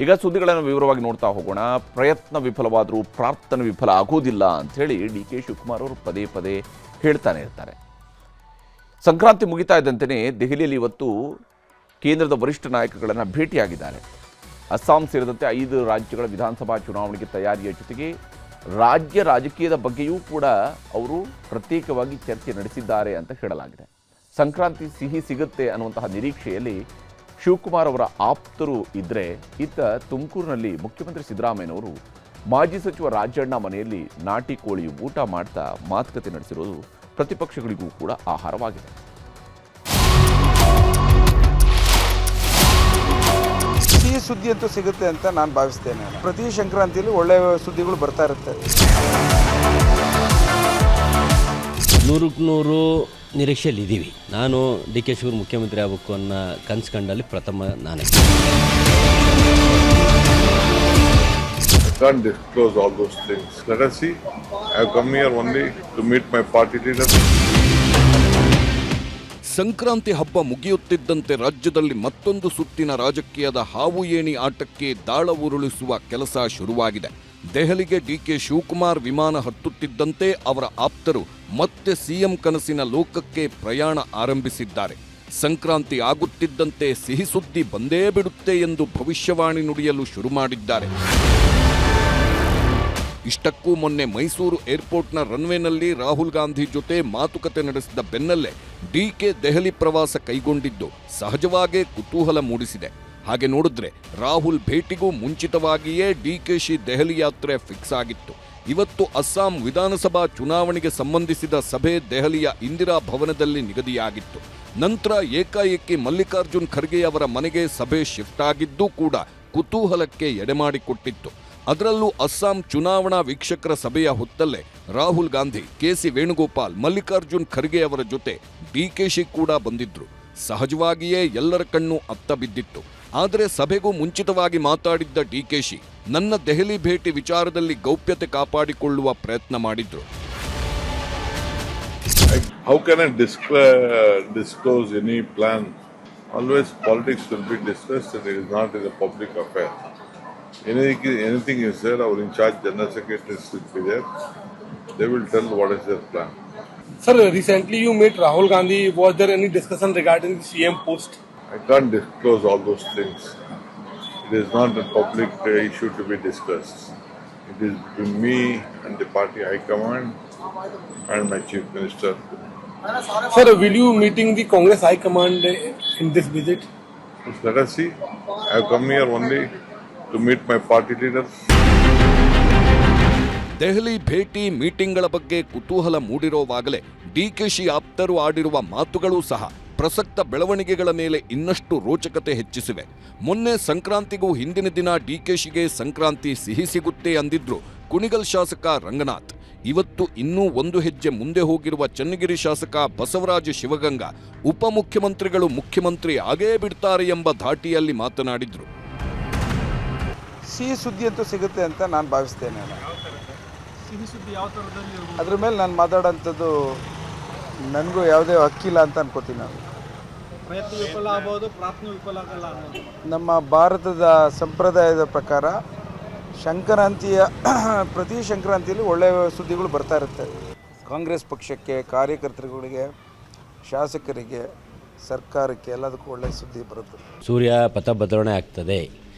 ಈಗ ಸುದ್ದಿಗಳನ್ನು ವಿವರವಾಗಿ ನೋಡ್ತಾ ಹೋಗೋಣ. ಪ್ರಯತ್ನ ವಿಫಲವಾದರೂ ಪ್ರಾರ್ಥನೆ ವಿಫಲ ಆಗೋದಿಲ್ಲ ಅಂಥೇಳಿ ಡಿ ಕೆ ಶಿವಕುಮಾರ್ ಅವರು ಪದೇ ಪದೇ ಹೇಳ್ತಾನೆ ಇರ್ತಾರೆ. ಸಂಕ್ರಾಂತಿ ಮುಗಿತಾ ಇದ್ದಂತೆಯೇ ದೆಹಲಿಯಲ್ಲಿ ಇವತ್ತು ಕೇಂದ್ರದ ವರಿಷ್ಠ ನಾಯಕಗಳನ್ನು ಭೇಟಿಯಾಗಿದ್ದಾರೆ. ಅಸ್ಸಾಂ ಸೇರಿದಂತೆ 5 ರಾಜ್ಯಗಳ ವಿಧಾನಸಭಾ ಚುನಾವಣೆಗೆ ತಯಾರಿಯ ಜೊತೆಗೆ ರಾಜ್ಯ ರಾಜಕೀಯದ ಬಗ್ಗೆಯೂ ಕೂಡ ಅವರು ಪ್ರತ್ಯೇಕವಾಗಿ ಚರ್ಚೆ ನಡೆಸಿದ್ದಾರೆ ಅಂತ ಹೇಳಲಾಗಿದೆ. ಸಂಕ್ರಾಂತಿ ಸಿಹಿ ಸಿಗುತ್ತೆ ಅನ್ನುವಂತಹ ನಿರೀಕ್ಷೆಯಲ್ಲಿ ಶಿವಕುಮಾರ್ ಅವರ ಆಪ್ತರು ಇದ್ದರೆ, ಇತ್ತ ತುಮಕೂರಿನಲ್ಲಿ ಮುಖ್ಯಮಂತ್ರಿ ಸಿದ್ದರಾಮಯ್ಯನವರು ಮಾಜಿ ಸಚಿವ ರಾಜಣ್ಣ ಮನೆಯಲ್ಲಿ ನಾಟಿ ಕೋಳಿ ಊಟ ಮಾಡ್ತಾ ಮಾತುಕತೆ ನಡೆಸಿರೋದು ಪ್ರತಿಪಕ್ಷಗಳಿಗೂ ಕೂಡ ಆಹಾರವಾಗಿದೆ. ಸಿಹಿ ಸುದ್ದಿ ಅಂತೂ ಸಿಗುತ್ತೆ ಅಂತ ನಾನು ಭಾವಿಸ್ತೇನೆ. ಪ್ರತಿ ಸಂಕ್ರಾಂತಿಯಲ್ಲಿ ಒಳ್ಳೆಯ ಸುದ್ದಿಗಳು ಬರ್ತಾ ಇರುತ್ತೆ. 100% ನಿರೀಕ್ಷೆಯಲ್ಲಿ ಇದ್ದೀವಿ. ನಾನು ಡಿ ಕೆ ಶಿವಕುಮಾರ್ ಮುಖ್ಯಮಂತ್ರಿ ಆಗಬೇಕು ಅನ್ನೋ ಕನಸು ಕಂಡಲ್ಲಿ ಪ್ರಥಮ ನಾನೇ. I can't disclose all those things. Let us see. I have come here only to meet my party leader. Sankranti ಹಬ್ಬ ಮುಗಿಯುತ್ತಿದ್ದಂತೆ ರಾಜ್ಯದಲ್ಲಿ ಮತ್ತೊಂದು ಸುತ್ತಿನ ರಾಜಕೀಯದ ಹಾವು ಏಣಿ ಆಟಕ್ಕೆ ದಾಳ ಉರುಳಿಸುವ ಕೆಲಸ ಶುರುವಾಗಿದೆ. ದೆಹಲಿಗೆ ಡಿಕೆ ಶಿವಕುಮಾರ್ ವಿಮಾನ ಹತ್ತುತ್ತಿದ್ದಂತೆ ಅವರ ಆಪ್ತರು ಮತ್ತೆ ಸಿಎಂ ಕನಸಿನ ಲೋಕಕ್ಕೆ ಪ್ರಯಾಣ ಆರಂಭಿಸಿದ್ದಾರೆ. ಸಂಕ್ರಾಂತಿ ಆಗುತ್ತಿದ್ದಂತೆ ಸಿಹಿ ಸುದ್ದಿ ಬಂದೇ ಬಿಡುತ್ತೆ ಎಂದು ಭವಿಷ್ಯವಾಣಿ ನುಡಿಯಲು ಶುರು ಮಾಡಿದ್ದಾರೆ. ಇಷ್ಟಕ್ಕೂ ಮೊನ್ನೆ ಮೈಸೂರು ಏರ್ಪೋರ್ಟ್ನ ರನ್ವೇನಲ್ಲಿ ರಾಹುಲ್ ಗಾಂಧಿ ಜೊತೆ ಮಾತುಕತೆ ನಡೆಸಿದ ಬೆನ್ನಲ್ಲೇ ಡಿಕೆ ದೆಹಲಿ ಪ್ರವಾಸ ಕೈಗೊಂಡಿದ್ದು ಸಹಜವಾಗೇ ಕುತೂಹಲ ಮೂಡಿಸಿದೆ. ಹಾಗೆ ನೋಡಿದ್ರೆ ರಾಹುಲ್ ಭೇಟಿಗೂ ಮುಂಚಿತವಾಗಿಯೇ ಡಿಕೆಶಿ ದೆಹಲಿ ಯಾತ್ರೆ ಫಿಕ್ಸ್ ಆಗಿತ್ತು. ಇವತ್ತು ಅಸ್ಸಾಂ ವಿಧಾನಸಭಾ ಚುನಾವಣೆಗೆ ಸಂಬಂಧಿಸಿದ ಸಭೆ ದೆಹಲಿಯ ಇಂದಿರಾ ಭವನದಲ್ಲಿ ನಿಗದಿಯಾಗಿತ್ತು. ನಂತರ ಏಕಾಏಕಿ ಮಲ್ಲಿಕಾರ್ಜುನ್ ಖರ್ಗೆ ಅವರ ಮನೆಗೆ ಸಭೆ ಶಿಫ್ಟ್ ಆಗಿದ್ದೂ ಕೂಡ ಕುತೂಹಲಕ್ಕೆ ಎಡೆಮಾಡಿಕೊಟ್ಟಿತ್ತು. ಅದರಲ್ಲೂ ಅಸ್ಸಾಂ ಚುನಾವಣಾ ವೀಕ್ಷಕರ ಸಭೆಯ ಹೊತ್ತಲ್ಲೇ ರಾಹುಲ್ ಗಾಂಧಿ, ಕೆಸಿ ವೇಣುಗೋಪಾಲ್, ಮಲ್ಲಿಕಾರ್ಜುನ್ ಖರ್ಗೆ ಅವರ ಜೊತೆ ಡಿಕೆಶಿ ಕೂಡ ಬಂದಿದ್ರು. ಸಹಜವಾಗಿಯೇ ಎಲ್ಲರ ಕಣ್ಣು ಅತ್ತ ಬಿದ್ದಿತ್ತು. ಆದರೆ ಸಭೆಗೂ ಮುಂಚಿತವಾಗಿ ಮಾತಾಡಿದ್ದ ಡಿಕೆಶಿ ನನ್ನ ದೆಹಲಿ ಭೇಟಿ ವಿಚಾರದಲ್ಲಿ ಗೌಪ್ಯತೆ ಕಾಪಾಡಿಕೊಳ್ಳುವ ಪ್ರಯತ್ನ ಮಾಡಿದ್ರು. How can I disclose any plan? Always politics will be discussed and it is not in a public affair. Anything is there, our in-charge General Secretaries will be there. They will tell what is their plan. Sir, recently you met Rahul Gandhi. Was there any discussion regarding the CM post? I can't disclose all those things. It is not a public issue to be discussed. It is between me and the party high command and my chief minister. Sir, will you meeting the Congress high command in this visit? Let us see. I have come here only to meet my party leader. Delhi ಭೇಟಿ ಮೀಟಿಂಗ್ಗಳ ಬಗ್ಗೆ ಕುತೂಹಲ ಮೂಡಿರುವಾಗಲೇ ಡಿಕೆಶಿ ಆಪ್ತರು ಆಡಿರುವ ಮಾತುಗಳೂ ಸಹ ಪ್ರಸಕ್ತ ಬೆಳವಣಿಗೆಗಳ ಮೇಲೆ ಇನ್ನಷ್ಟು ರೋಚಕತೆ ಹೆಚ್ಚಿಸಿವೆ. ಮೊನ್ನೆ ಸಂಕ್ರಾಂತಿಗೂ ಹಿಂದಿನ ದಿನ ಡಿಕೆಶಿಗೆ ಸಂಕ್ರಾಂತಿ ಸಿಹಿ ಸಿಗುತ್ತೆ ಅಂದಿದ್ರು ಕುಣಿಗಲ್ ಶಾಸಕ ರಂಗನಾಥ್. ಇವತ್ತು ಇನ್ನೂ ಒಂದು ಹೆಜ್ಜೆ ಮುಂದೆ ಹೋಗಿರುವ ಚನ್ನಗಿರಿ ಶಾಸಕ ಬಸವರಾಜ ಶಿವಗಂಗಾ ಉಪಮುಖ್ಯಮಂತ್ರಿಗಳು ಮುಖ್ಯಮಂತ್ರಿ ಆಗೇ ಬಿಡ್ತಾರೆ ಎಂಬ ಧಾಟಿಯಲ್ಲಿ ಮಾತನಾಡಿದ್ರು. ಸಿಹಿ ಸುದ್ದಿ ಅಂತೂ ಸಿಗುತ್ತೆ ಅಂತ ನಾನು ಭಾವಿಸ್ತೇನೆ. ಅದ್ರ ಮೇಲೆ ನಾನು ಮಾತಾಡೋಂಥದ್ದು ನನಗೂ ಯಾವುದೇ ಹಕ್ಕಿಲ್ಲ ಅಂತ ಅನ್ಕೋತೀನಿ. ನಾನು ನಮ್ಮ ಭಾರತದ ಸಂಪ್ರದಾಯದ ಪ್ರಕಾರ ಪ್ರತಿ ಸಂಕ್ರಾಂತಿಯಲ್ಲಿ ಒಳ್ಳೆಯ ಸುದ್ದಿಗಳು ಬರ್ತಾ ಇರುತ್ತೆ. ಕಾಂಗ್ರೆಸ್ ಪಕ್ಷಕ್ಕೆ, ಕಾರ್ಯಕರ್ತರುಗಳಿಗೆ, ಶಾಸಕರಿಗೆ, ಸರ್ಕಾರಕ್ಕೆ ಎಲ್ಲದಕ್ಕೂ ಒಳ್ಳೆಯ ಸುದ್ದಿ ಬರುತ್ತೆ. ಸೂರ್ಯ ಪಥ ಬದಲಾವಣೆ ಆಗ್ತದೆ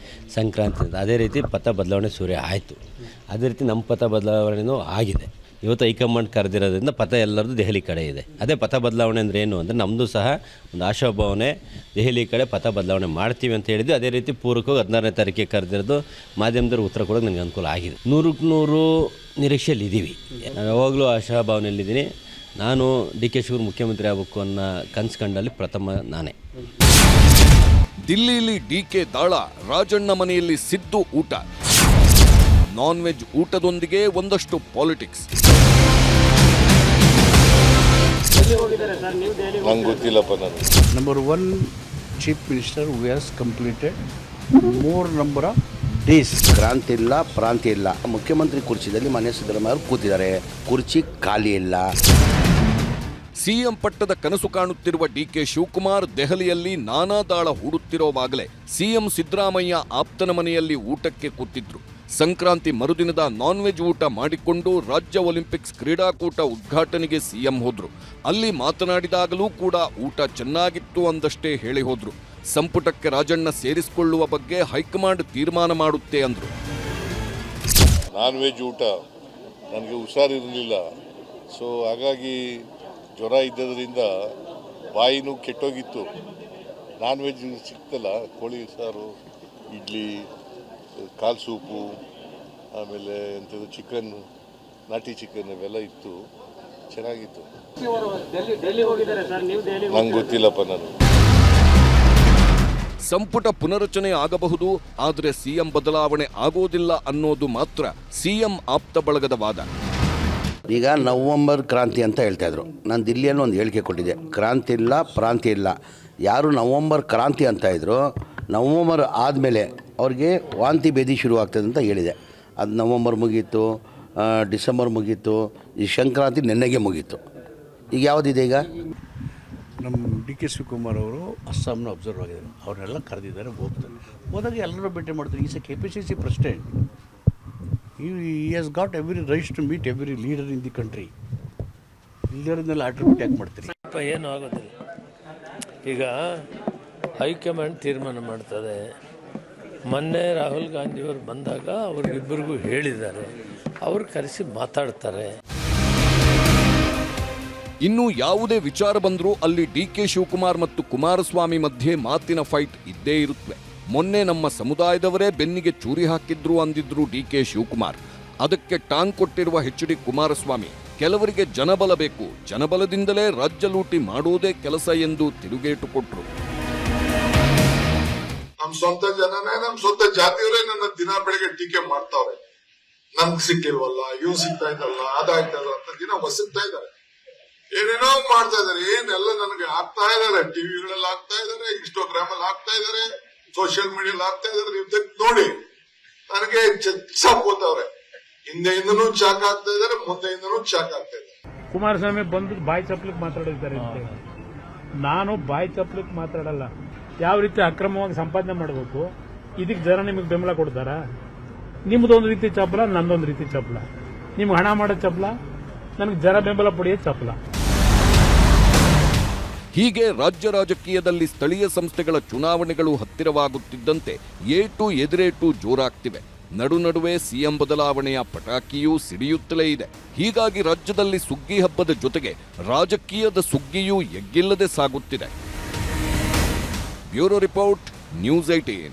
ಸಂಕ್ರಾಂತಿ, ಅದೇ ರೀತಿ ಪಥ ಬದಲಾವಣೆ ಸೂರ್ಯ ಆಯಿತು. ಅದೇ ರೀತಿ ನಮ್ಮ ಪಥ ಬದಲಾವಣೆಯೂ ಆಗಿದೆ. ಇವತ್ತು ಹೈಕಮಾಂಡ್ ಕರೆದಿರೋದ್ರಿಂದ ಪಥ ಎಲ್ಲರದ್ದು ದೆಹಲಿ ಕಡೆ ಇದೆ. ಅದೇ ಪಥ ಬದಲಾವಣೆ ಅಂದರೆ ಏನು ಅಂದರೆ ನಮ್ಮದು ಸಹ ಒಂದು ಆಶಾಭಾವನೆ, ದೆಹಲಿ ಕಡೆ ಪಥ ಬದಲಾವಣೆ ಮಾಡ್ತೀವಿ ಅಂತ ಹೇಳಿದ್ವಿ. ಅದೇ ರೀತಿ ಪೂರ್ವಕವಾಗಿ 16ನೇ ತಾರೀಕಿಗೆ ಕರೆದಿರೋದು ಮಾಧ್ಯಮದವ್ರು ಉತ್ತರ ಕೊಡೋಕೆ ನನಗೆ ಅನುಕೂಲ ಆಗಿದೆ. 100% ನಿರೀಕ್ಷೆಯಲ್ಲಿ ಇದ್ದೀವಿ. ನಾನು ಯಾವಾಗಲೂ ಆಶಾಭಾವನೆಯಲ್ಲಿದ್ದೀನಿ. ನಾನು ಡಿ ಕೆ ಶಿವಕುಮಾರ್ ಮುಖ್ಯಮಂತ್ರಿ ಆಗಬೇಕು ಅನ್ನೋ ಕನಸು ಕಂಡಲ್ಲಿ ಪ್ರಥಮ ನಾನೇ. ದಿಲ್ಲಿಯಲ್ಲಿ ಡಿಕೆ ದಾಳ, ರಾಜಣ್ಣ ಮನೆಯಲ್ಲಿ ಸಿದ್ದು ಊಟ, ನಾನ್ ವೆಜ್ ಊಟದೊಂದಿಗೆ ಒಂದಷ್ಟು ಪಾಲಿಟಿಕ್ಸ್. ನಂಗೆ ಗೊತ್ತಿಲ್ಲಪ್ಪ. ನಾನು Number 1, Chief Minister who has completed more number of days. ಕ್ರಾಂತಿ ಇಲ್ಲ, ಪ್ರಾಂತಿ ಇಲ್ಲ. ಮುಖ್ಯಮಂತ್ರಿ ಕುರ್ಚಿದಲ್ಲಿ ಮಾನ್ಯ ಸಿದ್ದರಾಮಯ್ಯ ಅವರು ಕೂತಿದ್ದಾರೆ. ಕುರ್ಚಿ ಖಾಲಿ ಇಲ್ಲ. ಸಿಎಂ ಪಟ್ಟದ ಕನಸು ಕಾಣುತ್ತಿರುವ ಡಿಕೆ ಶಿವಕುಮಾರ್ ದೆಹಲಿಯಲ್ಲಿ ನಾನಾ ದಾಳ ಹೂಡುತ್ತಿರೋವಾಗಲೇ ಸಿಎಂ ಸಿದ್ದರಾಮಯ್ಯ ಆಪ್ತನ ಮನೆಯಲ್ಲಿ ಊಟಕ್ಕೆ ಕೂತಿದ್ರು. ಸಂಕ್ರಾಂತಿ ಮರುದಿನದ ನಾನ್ ವೆಜ್ ಊಟ ಮಾಡಿಕೊಂಡು ರಾಜ್ಯ ಒಲಿಂಪಿಕ್ಸ್ ಕ್ರೀಡಾಕೂಟ ಉದ್ಘಾಟನೆಗೆ ಸಿಎಂ ಹೋದ್ರು. ಅಲ್ಲಿ ಮಾತನಾಡಿದಾಗಲೂ ಕೂಡ ಊಟ ಚೆನ್ನಾಗಿತ್ತು ಅಂದಷ್ಟೇ ಹೇಳಿ ಹೋದ್ರು. ಸಂಪುಟಕ್ಕೆ ರಾಜಣ್ಣ ಸೇರಿಸಿಕೊಳ್ಳುವ ಬಗ್ಗೆ ಹೈಕಮಾಂಡ್ ತೀರ್ಮಾನ ಮಾಡುತ್ತೆ ಅಂದ್ರು. ನಾನ್ ವೆಜ್ ಊಟ ನನಗೆ ಹುಷಾರಿರಲಿಲ್ಲ, ಸೊ ಹಾಗಾಗಿ ಜ್ವರ ಇದ್ದದರಿಂದ ಬಾಯಿನೂ ಕೆಟ್ಟೋಗಿತ್ತು. ನಾನ್ ವೆಜ್ ಸಿಕ್ತಲ್ಲ, ಕೋಳಿ ಸಾರು, ಇಡ್ಲಿ, ಕಾಲು ಸೂಪು, ಆಮೇಲೆ ಎಂಥದ್ದು ಚಿಕನ್, ನಾಟಿ ಚಿಕನ್ ಇವೆಲ್ಲ ಇತ್ತು, ಚೆನ್ನಾಗಿತ್ತು. ನಂಗೆ ಗೊತ್ತಿಲ್ಲಪ್ಪ. ನಾನು ಸಂಪುಟ ಪುನರಚನೆ ಆಗಬಹುದು, ಆದರೆ ಸಿಎಂ ಬದಲಾವಣೆ ಆಗೋದಿಲ್ಲ ಅನ್ನೋದು ಮಾತ್ರ ಸಿಎಂ ಆಪ್ತ ಬಳಗದ ವಾದ. ಈಗ ನವಂಬರ್ ಕ್ರಾಂತಿ ಅಂತ ಹೇಳ್ತಾ ಇದ್ರು. ನಾನು ದಿಲ್ಲಿಯಲ್ಲಿ ಒಂದು ಹೇಳಿಕೆ ಕೊಟ್ಟಿದ್ದೆ, ಕ್ರಾಂತಿ ಇಲ್ಲ ಪ್ರಾಂತಿ ಇಲ್ಲ. ಯಾರು ನವಂಬರ್ ಕ್ರಾಂತಿ ಅಂತ ಇದ್ರು, ನವಂಬರ್ ಆದಮೇಲೆ ಅವ್ರಿಗೆ ವಾಂತಿ ಭೇದಿ ಶುರುವಾಗ್ತದೆ ಅಂತ ಹೇಳಿದೆ. ಅದು ನವಂಬರ್ ಮುಗೀತು, ಡಿಸೆಂಬರ್ ಮುಗೀತು, ಈ ಸಂಕ್ರಾಂತಿ ನೆನ್ನೆಗೆ ಮುಗೀತು. ಈಗ ಯಾವುದಿದೆ? ಈಗ ನಮ್ಮ ಡಿ ಕೆ ಶಿವಕುಮಾರ್ ಅವರು ಅಸ್ಸಾಂನ ಅಬ್ಸರ್ವ್ ಆಗಿದ್ದಾರೆ, ಅವ್ರನ್ನೆಲ್ಲ ಕರೆದಿದ್ದಾರೆ, ಹೋಗ್ತಾರೆ. ಹೋದಾಗ ಎಲ್ಲರೂ ಭೇಟಿ ಮಾಡ್ತಾರೆ. Is A KPCC president. He has got every right to meet every leader in the country. ಇಲ್ಲದನ್ನೆಲ್ಲ ಆಟ್ರಿಬ್ಯೂಟ್ ಯಾಕೆ ಮಾಡ್ತೀರಿ? ಏನೂ ಆಗೋದಿಲ್ಲ. ಈಗ ಹೈಕಮಾಂಡ್ ತೀರ್ಮಾನ ಮಾಡ್ತದೆ. ಮೊನ್ನೆ ರಾಹುಲ್ ಗಾಂಧಿಯವರು ಬಂದಾಗ ಅವ್ರಿಗಿಬ್ಬರಿಗೂ ಹೇಳಿದ್ದಾರೆ, ಅವ್ರು ಕರೆಸಿ ಮಾತಾಡ್ತಾರೆ. ಇನ್ನು ಯಾವುದೇ ವಿಚಾರ ಬಂದರೂ ಅಲ್ಲಿ ಡಿಕೆ ಶಿವಕುಮಾರ್ ಮತ್ತು ಕುಮಾರಸ್ವಾಮಿ ಮಧ್ಯೆ ಮಾತಿನ ಫೈಟ್ ಇದ್ದೇ ಇರುತ್ತವೆ. ಮೊನ್ನೆ ನಮ್ಮ ಸಮುದಾಯದವರೇ ಬೆನ್ನಿಗೆ ಚೂರಿ ಹಾಕಿದ್ರು ಅಂದಿದ್ರು ಡಿಕೆ ಶಿವಕುಮಾರ್. ಅದಕ್ಕೆ ಟಾಂಗ್ ಕೊಟ್ಟಿರುವ HD ಕುಮಾರಸ್ವಾಮಿ ಕೆಲವರಿಗೆ ಜನಬಲ ಬೇಕು, ಜನಬಲದಿಂದಲೇ ರಾಜ್ಯ ಲೂಟಿ ಮಾಡೋದೇ ಕೆಲಸ ಎಂದು ತಿರುಗೇಟು ಕೊಟ್ರು. ನಮ್ ಸ್ವಂತ ಜನನೇ, ನಮ್ ಸ್ವಂತ ಜಾತಿಯವರೇ ನನ್ನ ದಿನ ಬೆಳಿಗ್ಗೆ ಟೀಕೆ ಮಾಡ್ತಾವ್ರೆ. ನಮ್ಗೆ ಸಿಕ್ಕಿಲ್ವಲ್ಲ, ಇವ್ ಸಿಗ್ತಾ ಇದ್ದಲ್ಲ, ಅದಾಯ್ತಲ್ಲ ಅಂತ ದಿನ ಹೊಸಗ್ತಾ ಇದ್ದಾರೆ, ಏನೇನೋ ಮಾಡ್ತಾ ಇದಾರೆ. ಏನೆಲ್ಲ ನನಗೆ ಆಗ್ತಾ ಇದಾರೆ, ಟಿವಿಗಳಲ್ಲಿ ಆಗ್ತಾ ಇದಾರೆ, ಇನ್ಸ್ಟಾಗ್ರಾಮ್ ಅಲ್ಲಿ ಆಗ್ತಾ ಇದಾರೆ, ಸೋಷಿಯಲ್ ಮೀಡಿಯಲ್ಲಿ ಆಗ್ತಾ ಇದಾರೆ. ನೀವು ನೋಡಿ, ನನಗೆ ಚಾಕ್ ಹೋಗ್ತಾವ್ರೆ. ಹಿಂದೆಯಿಂದನೂ ಚಾಕ್ ಆಗ್ತಾ ಇದಾರೆ, ಮುಂದೆಯಿಂದನೂ ಚಾಕ್ ಆಗ್ತಾ ಇದ್ದಾರೆ. ಕುಮಾರಸ್ವಾಮಿ ಬಂದು ಬಾಯಿ ಚಪ್ಲಿಕ್ ಮಾತಾಡಿದ್ದಾರೆ. ನಾನು ಬಾಯಿ ಚಪ್ಲಿಕ್ ಮಾತಾಡಲ್ಲ. ಯಾವ ರೀತಿ ಅಕ್ರಮವಾಗಿ ಸಂಪಾದನೆ ಮಾಡಬೇಕು, ಇದಕ್ಕೆ ಜನ ನಿಮಗೆ ಬೆಂಬಲ ಕೊಡ್ತಾರ? ನಿಮ್ದೊಂದು ರೀತಿ ಚಪ್ಪಲ, ನಂದೊಂದು ರೀತಿ ಚಪ್ಪಲ. ನಿಮ್ಗೆ ಹಣ ಮಾಡೋ ಚಪ್ಪಲ, ನನಗೆ ಜನ ಬೆಂಬಲ ಪಡೆಯೋ ಚಪ್ಪಲ. ಹೀಗೆ ರಾಜ್ಯ ರಾಜಕೀಯದಲ್ಲಿ ಸ್ಥಳೀಯ ಸಂಸ್ಥೆಗಳ ಚುನಾವಣೆಗಳು ಹತ್ತಿರವಾಗುತ್ತಿದ್ದಂತೆ ಏಟು ಎದುರೇಟು ಜೋರಾಗ್ತಿವೆ. ನಡುವೆ ಸಿಎಂ ಬದಲಾವಣೆಯ ಪಟಾಕಿಯೂ ಸಿಡಿಯುತ್ತಲೇ ಇದೆ. ಹೀಗಾಗಿ ರಾಜ್ಯದಲ್ಲಿ ಸುಗ್ಗಿ ಹಬ್ಬದ ಜೊತೆಗೆ ರಾಜಕೀಯದ ಸುಗ್ಗಿಯೂ ಎಗ್ಗಿಲ್ಲದೆ ಸಾಗುತ್ತಿದೆ. Bureau report, news 18.